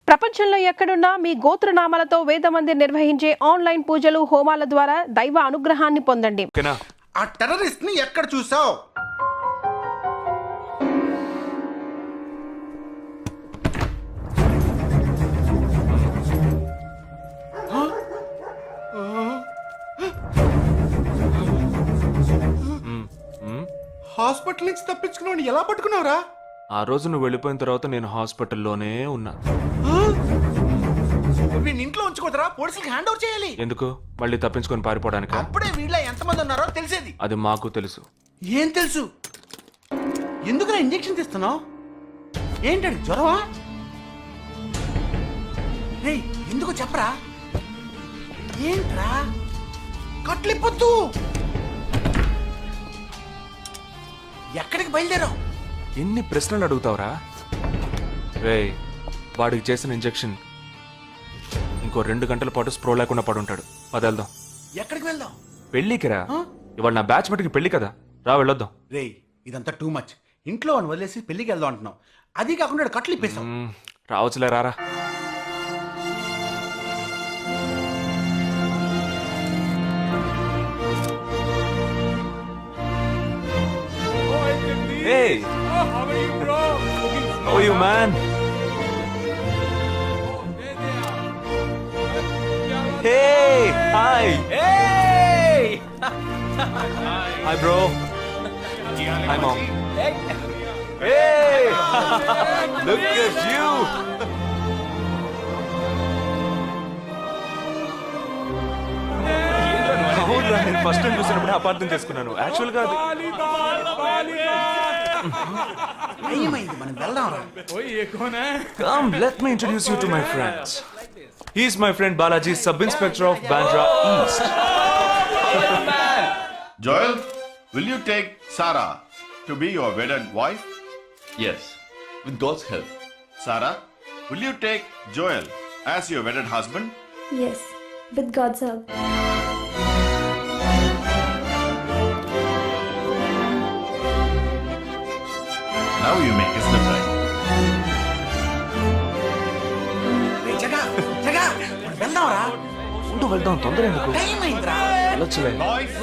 ప్రపంచంలో ఎక్కడున్నా మీ గోత్రనామాలతో వేదమందిర్ నిర్వహించే ఆన్లైన్ పూజలు హోమాల ద్వారా దైవ అనుగ్రహాన్ని పొందండి. ఆ టెర్రరిస్ట్ ని ఎక్కడ చూసావు? హాస్పిటల్ నుంచి తప్పించుకున్నావు, ఎలా పట్టుకున్నావురా? ఆ రోజు నువ్వు వెళ్ళిపోయిన తర్వాత నేను హాస్పిటల్లోనే ఉన్నా. వీడిని ఇంట్లో ఉంచుకోదరా, పోలీసులకు హ్యాండ్ ఓవర్ చేయాలి. ఎందుకు? మళ్ళీ తప్పించుకొని పారిపోవడానికి? అప్పుడే వీళ్ళ ఎంతమంది ఉన్నారో తెలిసేది. అది మాకు తెలుసు. ఏం తెలుసు? ఎందుకురా ఇంజెక్షన్ తీస్తున్నావు? ఏంటండి, జ్వరమా? రేయ్, ఎందుకు చెప్పరా? ఏంట్రా కట్లిప్పొద్దు. ఎక్కడికి బయలుదేరావు? ఎన్ని ప్రశ్నలు అడుగుతావురా? రేయ్, వాడికి చేసిన ఇంజెక్షన్ ఇంకో 2 గంటల పాటు స్ప్రో లేకుండా పడుంటాడు. వెళ్దాం. ఎక్కడికి వెళ్దాం? పెళ్ళికి రా. ఇవాళ నా బ్యాచ్ మటుకి పెళ్లి కదా, రా వెళ్ళొద్దాం. రేయ్, ఇదంతా టూ మచ్. ఇంట్లో అని వదిలేసి పెళ్లికి వెళ్దాం అంటున్నావు. అది కాకుండా కట్లు ఇప్పేసావు. రావచ్చులే, రారా. Hey! How are you, bro? How are you, man? Hey! Hi! Hey! Hi, bro. Hi, mom. Hey! Look at you! అవునురా, నేను ఫస్ట్ టైం చూసినప్పుడే అపార్థం చేసుకున్నాను. యాక్చువల్ గా అది ఏమైంది? మనం వెళ్దాం రా. Come, let me introduce you to my friends. He's my friend Balaji, Sub-Inspector of Bandra East. Joel, will you take Sarah to be your wedded wife? Yes, with God's help. Sarah, will you take Joel as your wedded husband? Yes, with God's help. Now you may kiss them right. రేయ్, జగా జగా, మనం వెళ్దాం రా. ఉంటూ వెళ్దాం, తొందర ఎందుకు? Time అయిందిరా. వెళ్ళొచ్చులే. Boys,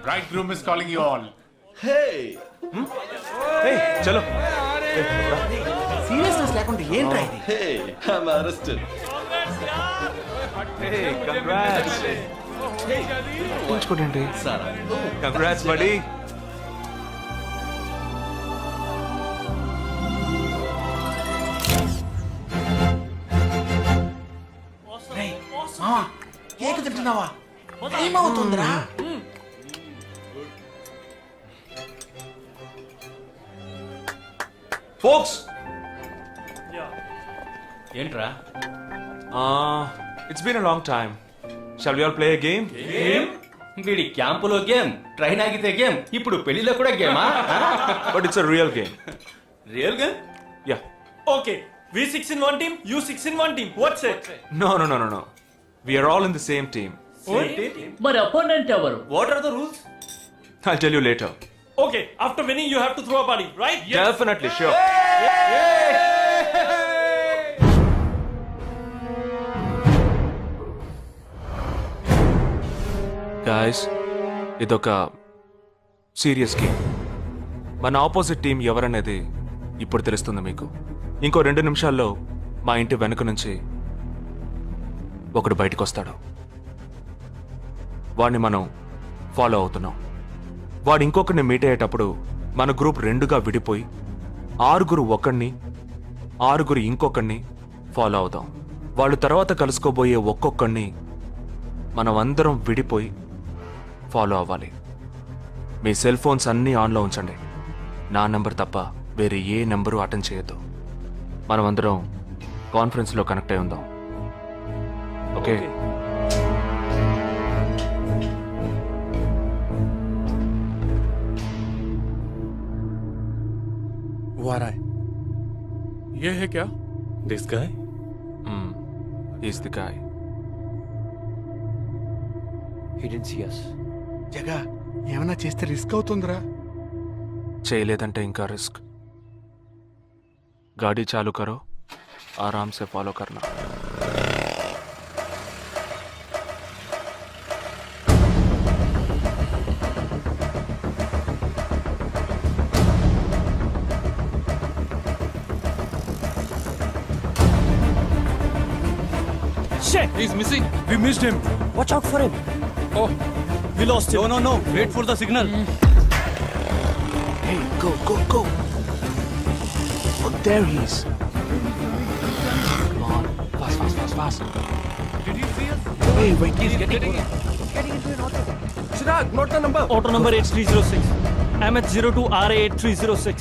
bridegroom is calling you all. Hey! Hey, చలో. సీరియస్నెస్ లేకుండా ఏంట్రా ఇది? Hey! I'm arrested. Hey, congrats. ఉంచుకోండి. Sarah. Congrats, buddy. రేయ్, మావా, కేక్ తింటున్నావా? టైం అవుతుందిరా. Folks, ఏంట్రా? it's been a long time. Shall we all play a game? వీడి క్యాంపులో గేమ్, ట్రైన్ ఆగితే గేమ్, ఇప్పుడు పెళ్లిలో కూడా గేమా? But it's a real game. Real game? Yeah. Okay, we 6 in one team, you 6 in one team. What's it? No. We are all in the same team. మరి opponent ఎవరు? What are the rules? I'll tell you later. Okay, after winning you have to throw a party, right? Definitely, sure. Guys, ఇదొక serious game. మన opposite team ఎవరనేది ఇప్పుడు తెలుస్తుంది మీకు. ఇంకో 2 నిమిషాల్లో మా ఇంటి వెనుక నుంచి ఒకడు బయటకు వస్తాడు. వాడిని మనం ఫాలో అవుతున్నాం. వాడు ఇంకొకరిని మీట్ అయ్యేటప్పుడు మన గ్రూప్ 2గా విడిపోయి 6 ఒకడిని 6 ఇంకొకరిని ఫాలో అవుదాం. వాళ్ళు తర్వాత కలుసుకోబోయే ఒక్కొక్కడిని మనం అందరం విడిపోయి ఫాలో అవ్వాలి. మీ సెల్ ఫోన్స్ అన్నీ ఆన్లో ఉంచండి. నా నెంబర్ తప్ప వేరే ఏ నెంబరు అటెండ్ చేయొద్దు. మనం అందరం కాన్ఫరెన్స్లో కనెక్ట్ అయి ఉందాం. ఓకే? Who are I? ये है क्या? This guy? Is the guy. He didn't see us. జగా, ఏమైనా చేస్తే రిస్క్ అవుతుందిరా. చేయలేదంటే ఇంకా రిస్క్. గాడి చాలు కరో. आराम से फॉलो करना. Shit! He's missing. We missed him. Watch out for him. Oh, we lost him. No. Wait for the signal. Hey, go. Oh, there he is. Come on, fast. Did you see us? Hey, wait, He's getting into an auto. Chirag, note the number. Auto number 8306. MH02 RA8306.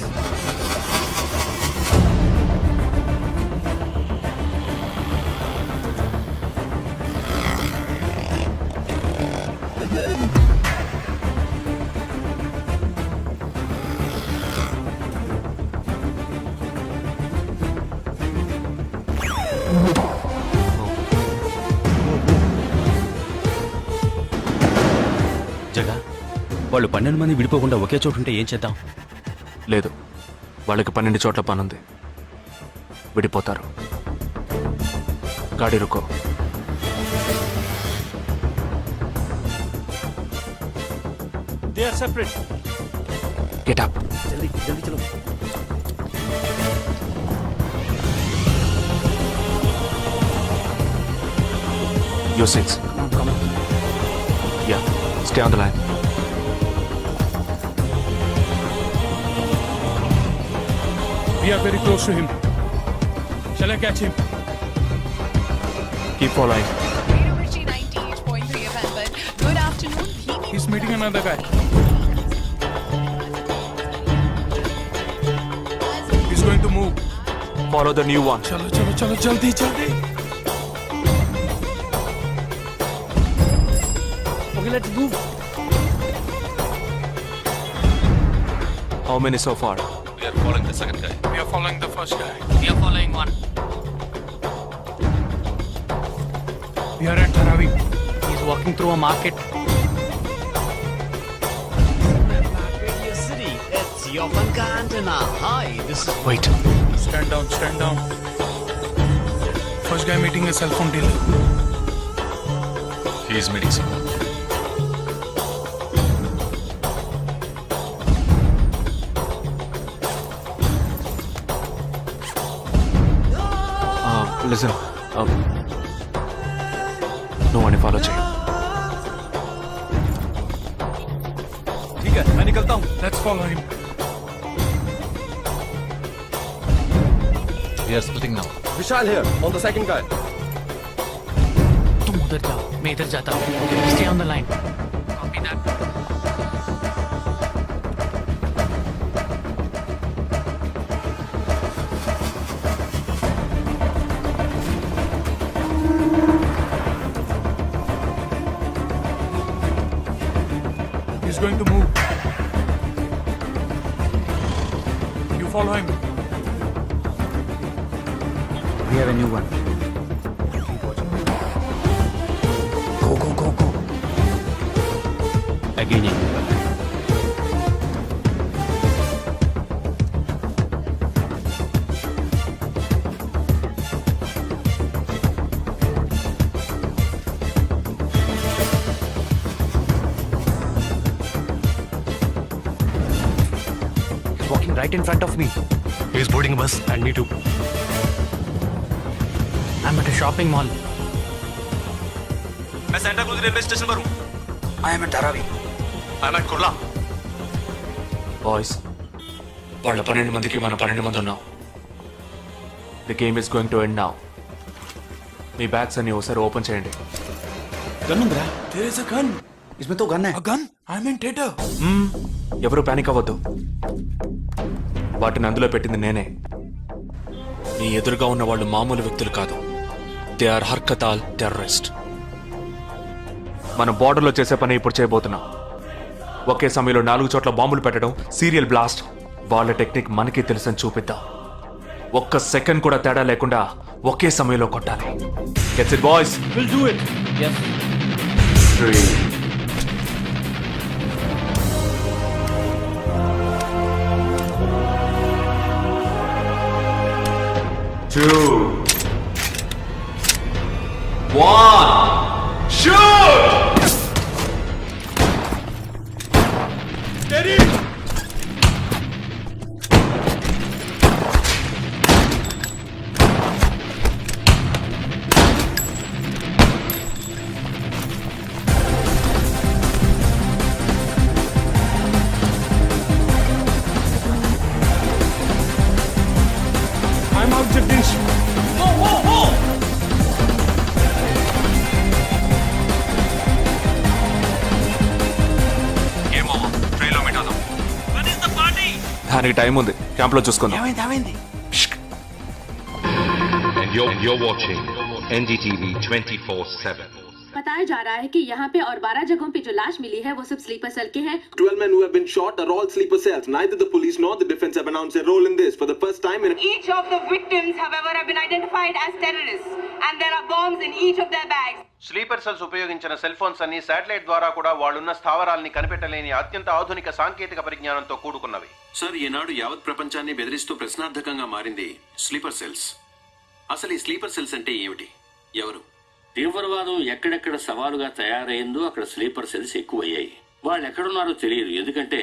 జగా వాళ్ళు 12 మంది విడిపోకుండా ఒకే చోటు ఉంటే ఏం చేద్దాం? లేదు, వాళ్ళకి 12 చోట్ల పనుంది. విడిపోతారు. గాడి రుకో. They are separate. Get up. జల్దీ చలో. You 6. Come on. Yeah, stay on the line. We are very close to him. Shall I catch him? Keep following. Radio Mirchi 98.3 FM, but good afternoon. He's meeting another guy. He's going to move. Follow the new one. चलो जल्दी. Okay, let's move. How many so far? We are following the second guy. We are following the first guy. We are following one. We are at Dharavi. He's walking through a market. City. It's your Funka antenna. Hi, this is. Wait. Stand down. First guy meeting a cell phone dealer. He is meeting someone. Listen. No one follow check. ठीक है, मैं निकलता हूँ. Let's follow him. We are splitting now. Vishal here, on the second guy. तुम उधर जाओ, मैं इधर जाता हूँ. Stay on the line. Copy that. He's going to move. You follow him. We have a new one. Go. Again. He's walking right in front of me. He's boarding a bus and me too. I'm at a shopping mall. मैं Santa cruise railway station पर हूँ. I am at Dharavi. I'm at Kurla. Boys, వాళ్ళ 12 మందికి మనం 12 మంది ఉన్నాం. The game is going to end now. Me bags అన్ని ఒకసారి ఓపెన్ చేయండి. గన్ ఉందిరా? There is a gun. इसमें तो गन है. A gun? I'm in theater. ఎవరు పానిక్ అవ్వద్దు. వాటిని అందులో పెట్టింది నేనే. మీ ఎదురుగా ఉన్న వాళ్ళు మామూలు వ్యక్తులు కాదు. దే ఆర్ హర్కతాల్ టెర్రరిస్ట్. మనం బార్డర్లో చేసే పని ఇప్పుడు చేయబోతున్నాం. ఒకే సమయంలో 4 చోట్ల బాంబులు పెట్టడం, సీరియల్ బ్లాస్ట్. వాళ్ళ టెక్నిక్ మనకి తెలుసని చూపిద్దాం. ఒక్క సెకండ్ కూడా తేడా లేకుండా ఒకే సమయంలో కొట్టాలి. Gets it boys? We'll do it. Yes. 3 2 I'm out, Jagdish. దానికి టైం ఉంది, క్యాంప్లో చూసుకుందాం. ఏమైంది And you're watching NDTV 24/7. बताया जा रहा है कि यहाँ पे और 12 जगहों पे जो लाश मिली है वो सब स्लीपर सेल के हैं. 12 men who have been shot are all sleeper cells. Neither the police nor the defense have announced their role in this. For the first time in Each of the victims, however, have been identified as terrorists, and there are bombs in each of their bags. Sleeper cells ఉపయోగించిన cell phones అన్ని satellite ద్వారా కూడా వాళ్ళున్న స్థావరాల్ని కనిపెట్టలేని అత్యంత ఆధునిక సాంకేతిక పరిజ్ఞానంతో కూడుకున్నవి. Sir, ఈనాడు యావత్ ప్రపంచాన్ని బెదిరిస్తూ ప్రశ్నార్థకంగా మారింది స్లీపర్ సెల్స్. అసలు ఈ స్లీపర్ సెల్స్ అంటే ఏమిటి? ఎవరు? తీవ్రవాదం ఎక్కడెక్కడ సవాలుగా తయారైందో అక్కడ స్లీపర్ సెల్స్ ఎక్కువయ్యాయి. వాళ్ళు ఎక్కడున్నారో తెలియదు, ఎందుకంటే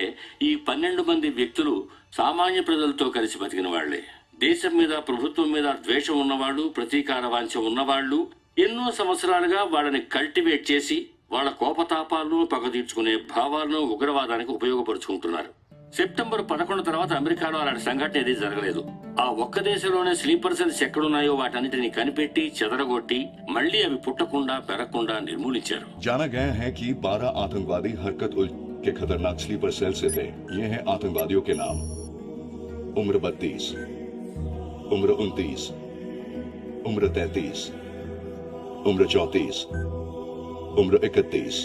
ఈ 12 మంది వ్యక్తులు సామాన్య ప్రజలతో కలిసి బతికిన వాళ్లే. దేశం మీద, ప్రభుత్వం మీద ద్వేషం ఉన్నవాళ్ళు, ప్రతీకార వాంఛ ఉన్నవాళ్ళు ఎన్నో సంవత్సరాలుగా వాళ్ళని కల్టివేట్ చేసి వాళ్ళ కోపతాపాలను, పగ తీర్చుకునే భావాలను ఉగ్రవాదానికి ఉపయోగపరుచుకుంటున్నారు. సెప్టెంబర్ 11 తర్వాత అమెరికాలో అలాంటి సంఘటన ఏదీ జరగలేదు. ఆ ఒక్క దేశంలోనే స్లీపర్ సెల్స్ ఎక్కడున్నాయో వాటన్నిటిని కనిపెట్టి చెదరగొట్టి మళ్లీ అవి పుట్టకుండా పెరగకుండా నిర్మూలించారు. जाना गया है कि 12 आतंकवादी हरकत उल के खतरनाक स्लीपर सेल से थे. ये हैं आतंकवादियों के नाम: उम्र 32, उम्र 29, उम्र 33, उम्र 34, उम्र 31.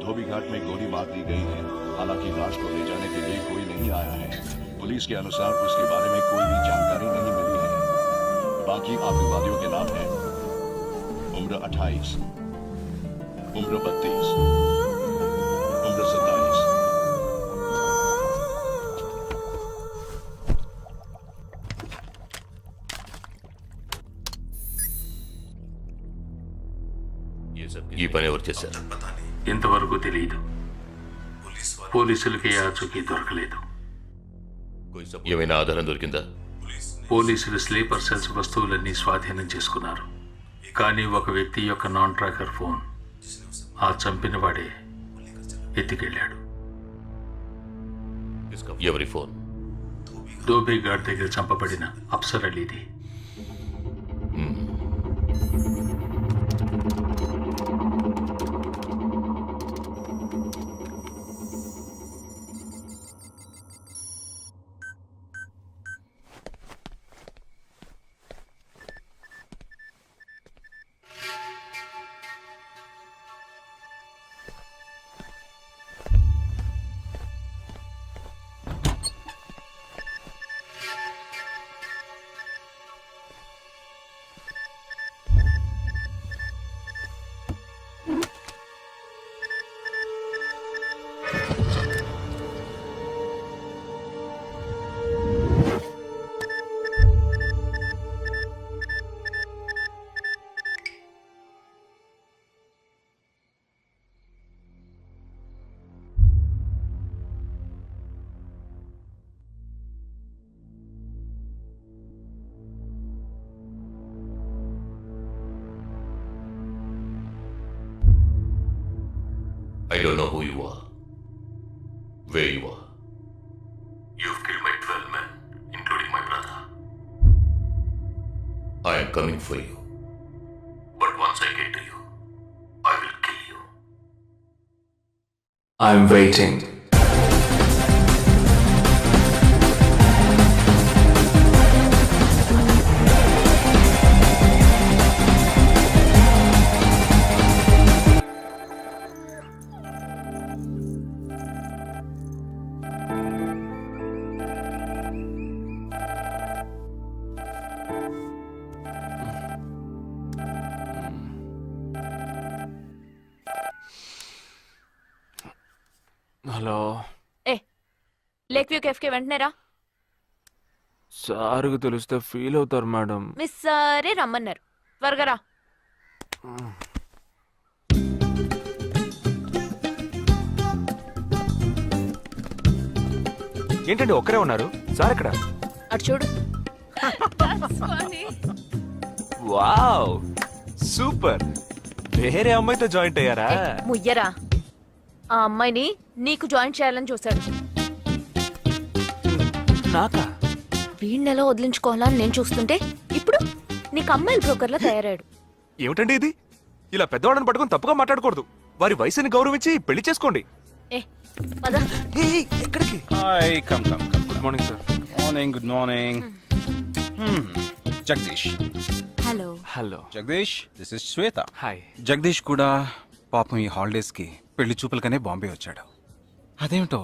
धोबी घाट में गोली मार दी गई है. हालांकि लाश को ले जाने के लिए कोई नहीं आया है. पुलिस के अनुसार उसके बारे में कोई भी जानकारी नहीं मिली है. बाकी आतंकवादियों के नाम हैं: उम्र 28, उम्र 32, उम्र 27. ఈ పని ఎవరు చేశారు? ఇంతవరకు తెలియదు. పోలీసులకి ఆచూకీ దొరకలేదు. ఏమైనా ఆధారం దొరికిందా? పోలీసులు స్లీపర్ సెల్స్ వస్తువులన్నీ స్వాధీనం చేసుకున్నారు. కానీ ఒక వ్యక్తి యొక్క నాన్ ట్రాకర్ ఫోన్ ఆ చంపిన వాడే ఎత్తికెళ్ళాడు. ఎవరి ఫోన్? ధోబీ ఘాట్ దగ్గర చంపబడిన Afsar అలీది. I don't know who you are, where you are. You've killed my 12 men, including my brother. I am coming for you. But once I get to you, I will kill you. I'm waiting. Hello, lake view cafe కి వెంటనే రా. సార్కి తెలిస్తే feel అవుతారు madam. Miss సరే రమ్మన్నారు. త్వరగా రా. ఏంటండి ఒక్కరే ఉన్నారు సార్ ఇక్కడ? అటు చూడు. Wow super. వేరే అమ్మాయితో జాయింట్ అయ్యారా? ముయ్యరా. ఆ అమ్మాయిని నీకు జాయిన్ చేయాలని చూశాడు. నాకా? వీణ్ణెలా వదిలించుకోవాలని నేను చూస్తుంటే ఇప్పుడు నీకు అమ్మాయిల బ్రోకర్లా తయారాడు. ఏమిటండి ఇది? ఇలా పెద్దవాళ్ళని పట్టుకొని తప్పుగా మాట్లాడకూడదు. వారి వయసుని గౌరవించి పెళ్లి చేసుకోండి. ఏ పద. ఎక్కడికి? Hi come come come. Good morning sir. Morning good morning. Jagadish. Hello. Hello Jagadish, this is Shweta. Hi. Jagadish కూడా పాపం ఈ హాలిడేస్కి పెళ్లి చూపులకనే బాంబే వచ్చాడు. అదేమిటో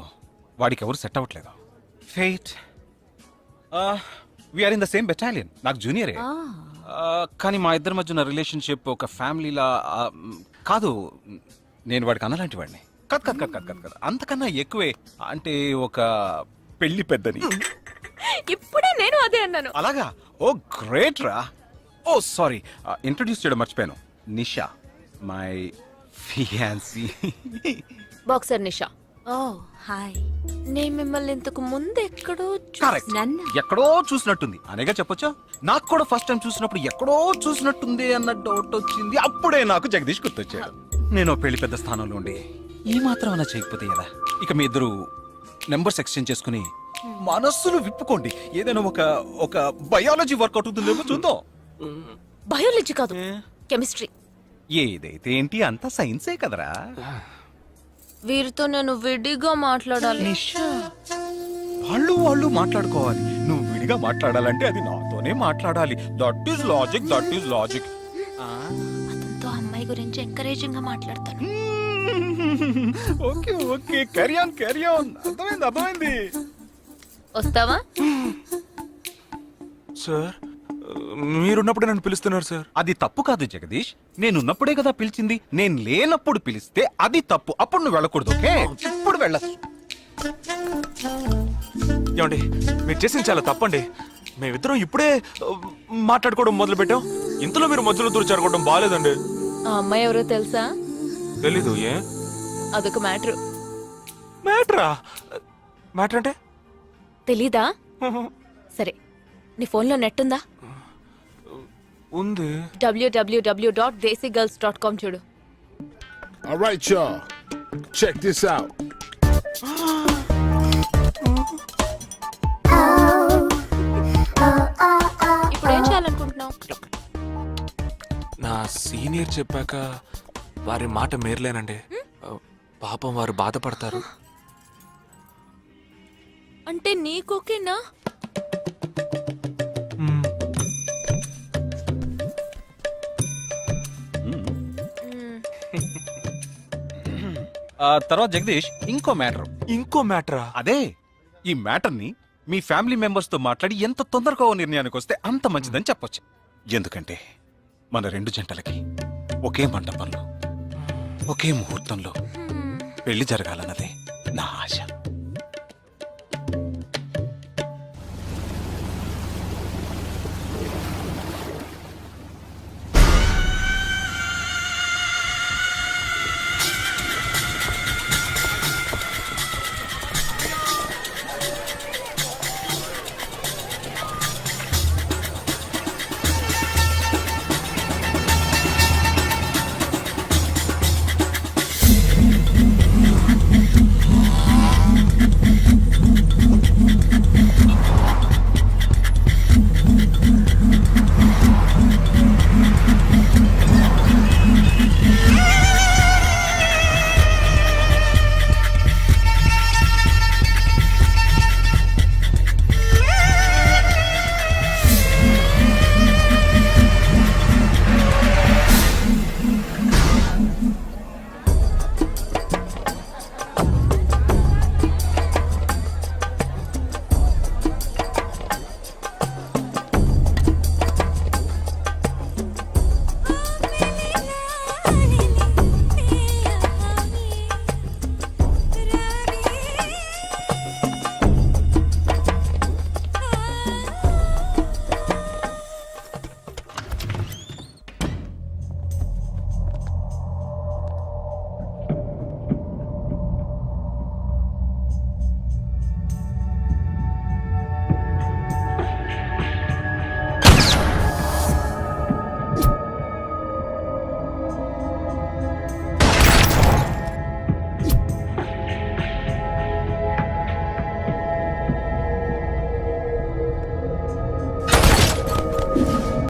వాడికి ఎవరు సెట్ అవ్వట్లేదు. Fate. We are in the same battalion. నాకు జూనియరే. కానీ మా ఇద్దరి మధ్య ఉన్న రిలేషన్షిప్ ఒక ఫ్యామిలీలా కాదు. నేను వాడికి అన్నలాంటి వాడిని కాదు కాదు కాదు కాదు కాదు అంతకన్నా ఎక్కువే. అంటే ఒక పెళ్లి పెద్దని. ఇప్పుడే నేను అదే అన్నాను. అలాగా? ఓ గ్రేట్ రా. ఓ సారీ, ఇంట్రడ్యూస్ చేయడం మర్చిపోయాను. Nisha, my fiancee. Boxer Nisha. Oh hi. నేను మిమ్మల్ని ఇంతకు ముందు ఎక్కడో కరెక్ట్. చూసాను. ఎక్కడో చూసినట్టుంది అనేగా చెప్పొచ్చా? నాకు కూడా ఫస్ట్ టైం చూసినప్పుడు ఎక్కడో చూసినట్టుంది అన్న డౌట్ వచ్చింది. అప్పుడే నాకు జగదీష్ గుర్తొచ్చాడు. నేను పెళ్లి పెద్ద స్థానంలో ఉండి ఈ మాత్రం అలా చేయకపోతే కదా. ఇక మీ ఇద్దరు నెంబర్స్ ఎక్స్చేంజ్ చేసుకుని మనస్సులు విప్పుకోండి. ఏదైనా ఒక బయాలజీ వర్కౌట్ అవుతుందేమో చూద్దాం. బయాలజీ కాదు, కెమిస్ట్రీ. ఏదైతే ఏంటి అంతా సైన్సే కదరా. వీరితో నేను విడిగా మాట్లాడాలి. వాళ్ళు మాట్లాడుకోవాలి. నువ్వు విడిగా మాట్లాడాలంటే అది నాతోనే మాట్లాడాలి. That is logic, that is logic. అతనితో అమ్మాయి గురించి ఎంకరేజింగ్ గా మాట్లాడతాను. Okay okay, carry on carry on. అర్థమైంది. వస్తావా? సార్ మీరున్నప్పుడే నన్ను పిలుస్తున్నారు సార్. అది తప్పు కాదు జగదీష్. నేనున్నప్పుడే కదా పిలిచింది. నేను లేనప్పుడు పిలిస్తే అది తప్పు. అప్పుడు నువ్వు వెళ్ళకూడదు. ఓకే, ఇప్పుడు వెళ్ళచ్చు. ఏమండి మీరు చేసింది చాలా తప్పండి. మేమిద్దరం ఇప్పుడే మాట్లాడుకోవడం మొదలు పెట్టాం. ఇంతలో మీరు మధ్యలో దూరం జరగడం బాగాలేదండి. ఆ అమ్మాయి ఎవరో తెలుసా? తెలీదు. ఏ? అదొక మ్యాటర్. మ్యాటరా? మ్యాటర్ అంటే? తెలీదా? సరే, నీ ఫోన్లో నెట్ ఉందా? ఉంది. www.desigirls.com చూడు. All right, y'all. Check this out. ఇప్పుడు ఏం చేయాలనుకుంటున్నావు? నా సీనియర్ చెప్పాక వారి మాట మేరలేనండి. పాపం వారు బాధపడతారు. అంటే నీకోకేనా? తర్వాత జగదీష్ ఇంకో మ్యాటర్. అదే ఈ మ్యాటర్ ని మీ ఫ్యామిలీ మెంబర్స్ తో మాట్లాడి ఎంత తొందరగా ఓ నిర్ణయానికి వస్తే అంత మంచిదని చెప్పొచ్చు. ఎందుకంటే మన రెండు జంటలకి ఒకే మంటపంలో ఒకే ముహూర్తంలో పెళ్లి జరగాలన్నదే నా ఆశ.